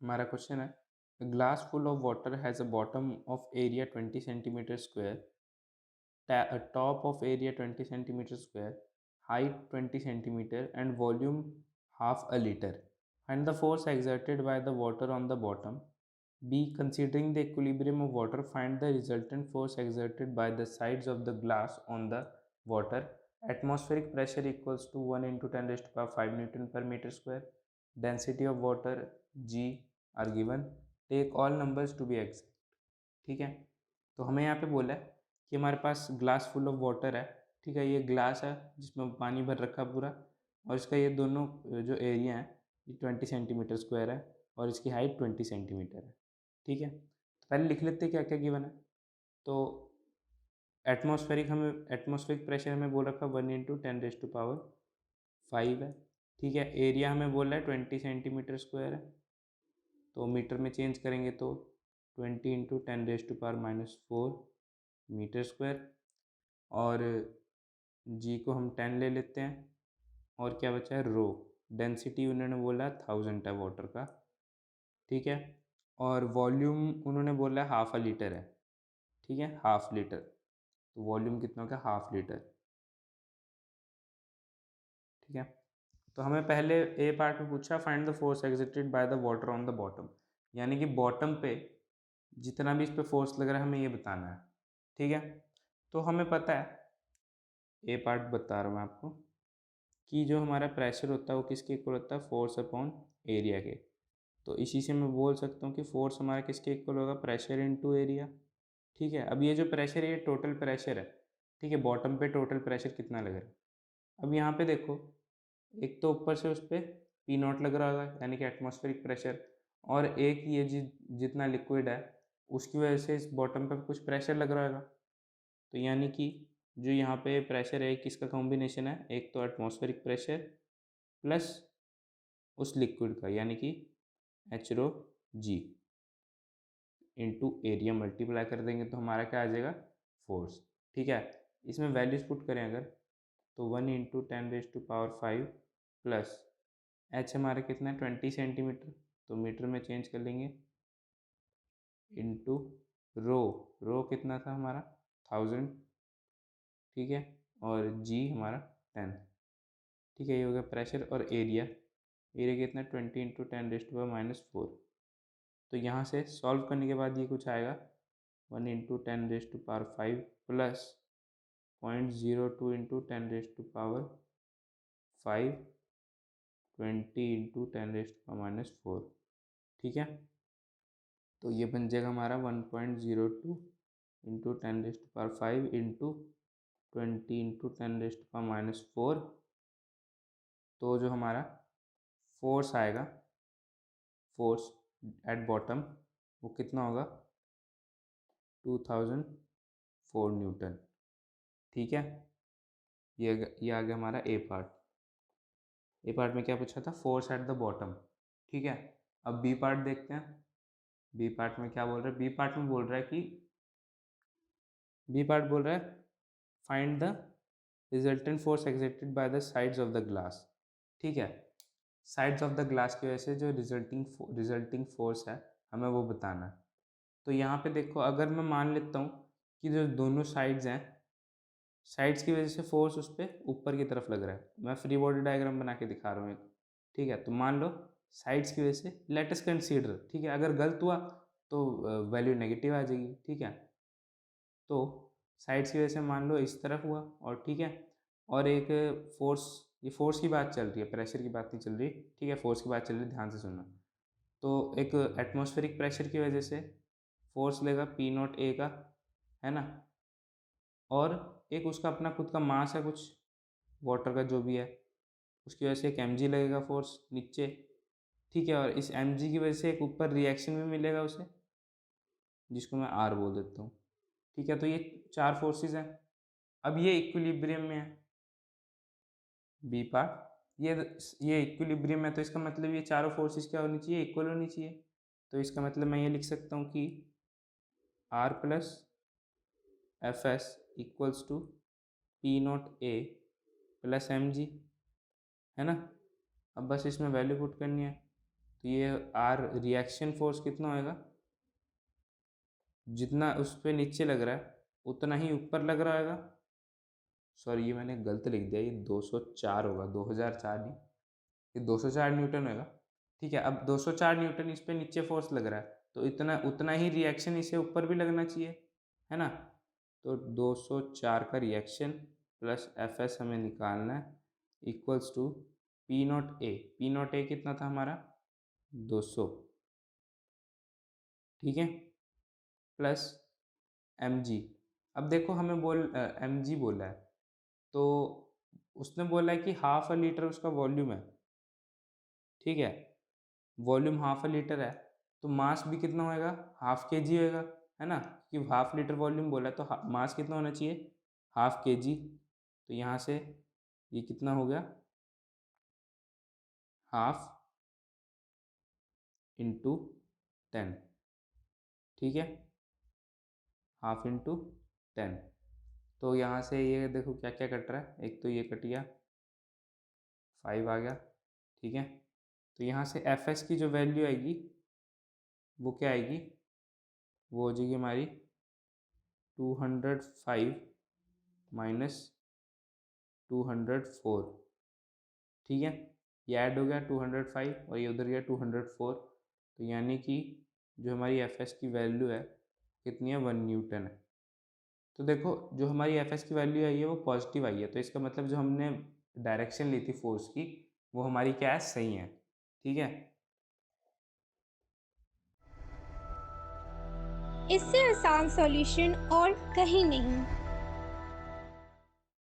हमारा क्वेश्चन है, a glass full of water has a bottom of area 20 centimeter square, a top of area 20 centimeter square, height 20 centimeter and volume half a liter. Find the force exerted by the water on the bottom. B. Considering the equilibrium of water, find the resultant force exerted by the sides of the glass on the water. Atmospheric pressure equals to 1 into 10 raised to power 5 Newton per meter square. Density of water G are given. Take all numbers to be exact. ठीक है, तो हमें यहाँ पे बोला है कि हमारे पास ग्लास फुल ऑफ वाटर है। ठीक है, ये ग्लास है जिसमें पानी भर रखा पूरा, और इसका ये दोनों जो एरिया है ये 20 सेंटीमीटर स्क्वायर है और इसकी हाइट 20 सेंटीमीटर है। ठीक है, तो पहले लिख लेते हैं क्या क्या गिवन है। तो एटमॉस्फेरिक प्रेशर हमें बोल रखा 1 इंटू 10 रेज टू पावर 5 है। ठीक है, एरिया हमें बोला है 20 सेंटीमीटर स्क्वायर है, तो मीटर में चेंज करेंगे तो 20 into 10 raise to power -4 metre square, और जी को हम 10 ले लेते हैं, और क्या बचा है रो। डेंसिटी उन्होंने बोला 1000 है वाटर का। ठीक है, और वॉल्यूम उन्होंने बोला हाफ अ लीटर है। ठीक है, हाफ लीटर, तो वॉल्यूम कितना होगा, हाफ लीटर। ठीक है, तो हमें पहले ए पार्ट में पूछा find the force exerted by the water on the bottom, यानी कि बॉटम पे जितना भी इस पे फोर्स लग रहा है हमें ये बताना है। ठीक है, तो हमें पता है, ए पार्ट बता रहा हूँ मैं आपको, कि जो हमारा प्रेशर होता है वो किसके इक्वल होता है, फोर्स अपॉन एरिया के। तो इसी से मैं बोल सकता हूँ कि फोर्स हमारा किसके इक्वल होगा, प्रेशर इनटू एरिया। ठीक है, अब ये जो प्रेशर है ये टोटल प्रेशर है। ठीक है, बॉटम पे टोटल प्रेशर कितना लग रहा है। अब यहाँ पे देखो, एक तो ऊपर से उस पर पी नॉट लग रहा होगा यानी कि एटमॉस्फेरिक प्रेशर, और एक ये जितना लिक्विड है उसकी वजह से इस बॉटम पे कुछ प्रेशर लग रहा होगा। तो यानी कि जो यहाँ पे प्रेशर है किसका कॉम्बिनेशन है, एक तो एटमॉस्फेरिक प्रेशर प्लस उस लिक्विड का यानी कि HRO G into area multiply कर देंगे तो हमारा क्या आ जाएगा, फोर्स। ठीक है, इसमें वैल्यूज पुट करें अगर, तो 1 into 10 raise to power 5 plus H हमारा कितना है 20 सेंटीमीटर, तो मीटर में चेंज कर लेंगे, इंटू रो, रो कितना था हमारा 1000। ठीक है, और जी हमारा 10। ठीक है, ये हो गया प्रेशर, और एरिया कितना 20 इंटू 10 रेज टू पावर -4। तो यहाँ से सॉल्व करने के बाद ये कुछ आएगा 1 into 10 raise to power 5 plus 0.02 into 10 raise to power 5 20 into 10 raise to power -4। ठीक है, तो ये बन जाएगा हमारा 1.02 into 10 raise to power 5 into 20 into 10 raise to power -4। तो जो हमारा फोर्स आएगा, फोर्स एट बॉटम, वो कितना होगा 2004 न्यूटन। ठीक है, ये आ गया हमारा ए पार्ट। ए पार्ट में क्या पूछा था, फोर्स एट द बॉटम। ठीक है, अब बी पार्ट देखते हैं। बी पार्ट में क्या बोल रहा है, बी पार्ट में बोल रहा है कि बी पार्ट बोल रहा है find the resultant force exerted by the sides of the glass. ठीक है, साइड्स ऑफ द ग्लास की वजह से जो रिजल्टिंग फोर्स है हमें वो बताना है। तो यहाँ पे देखो, अगर मैं मान लेता हूँ कि जो दोनों साइड्स हैं, साइड्स की वजह से फोर्स उस पर ऊपर की तरफ लग रहा है। मैं फ्री बॉडी डायग्राम बना के दिखा रहा हूँ एक। ठीक है, तो मान लो साइड्स की वजह से, लेट अस कंसीडर, ठीक है, अगर गलत हुआ तो वैल्यू नेगेटिव आ जाएगी। ठीक है, तो साइड्स की वजह से मान लो इस तरफ हुआ, और ठीक है, और एक फोर्स, ये फोर्स की बात चल रही है, प्रेशर की बात नहीं चल रही। ठीक है, फोर्स की बात चल रही है, ध्यान से सुनना। तो एक एटमॉस्फेरिक प्रेशर की वजह से फोर्स लेगा P0 A का, है ना, और एक उसका अपना खुद का मास है कुछ, वाटर का जो भी है, उसकी वजह से एक mg लगेगा फोर्स नीचे। ठीक है, और इस mg की वजह से एक ऊपर रिएक्शन भी मिलेगा उसे, जिसको मैं R बोल देता हूँ। ठीक है, तो ये 4 फोर्सेस हैं। अब ये इक्विलिब्रियम में है, बी पार्ट, ये इक्विलिब्रियम है, तो इसका मतलब ये चारों फोर्सेस क्या होनी चाहिए, इक्वल होनी चाहिए। तो इसका मतलब मैं ये लिख सकता हूँ कि R plus F S equals to P0 A plus mg, है ना। अब बस इसमें वैल्यू पुट करनी है, तो ये आर रिएक्शन फोर्स कितना होएगा, जितना उस पर नीचे लग रहा है उतना ही ऊपर लग रहा होगा। सॉरी ये मैंने गलत लिख दिया, ये 204 होगा, 2004 नहीं, ये 204 न्यूटन होगा। ठीक है, अब 204 न्यूटन इस पे नीचे फोर्स लग रहा है, तो इतना उतना ही रिएक्शन इसे ऊपर भी लगना चाहिए, है ना। तो 204 का रिएक्शन प्लस एफ एस हमें निकालना है, equals to P not A. P not A कितना था हमारा, 200, ठीक है, प्लस एम जी। अब देखो हमें एम जी बोला है, तो उसने बोला है कि हाफ अ लीटर उसका वॉल्यूम है, ठीक है, वॉल्यूम हाफ अ लीटर है, तो मास भी कितना होएगा, हाफ के जी होएगा, है ना, कि हाफ लीटर वॉल्यूम बोला है, तो मास कितना होना चाहिए, हाफ के जी। तो यहाँ से ये कितना हो गया, हाफ इंटू 10, ठीक है, हाफ इंटू 10। तो यहाँ से ये देखो क्या क्या कट रहा है, एक तो ये कट गया, 5 आ गया, ठीक है। तो यहाँ से एफ एस की जो वैल्यू आएगी वो क्या आएगी, वो हो जाएगी हमारी 205 माइनस 204, ठीक है, ये ऐड हो गया 205 और ये उधर गया 204। तो यानी कि जो हमारी एफ एस की वैल्यू है कितनी है, 1 न्यूटन है। तो देखो जो हमारी एफ एस की वैल्यू आई है वो पॉजिटिव आई है, तो इसका मतलब जो हमने डायरेक्शन ली थी फोर्स की वो हमारी क्या है, सही है, ठीक है। इससे आसान सॉल्यूशन और कहीं नहीं।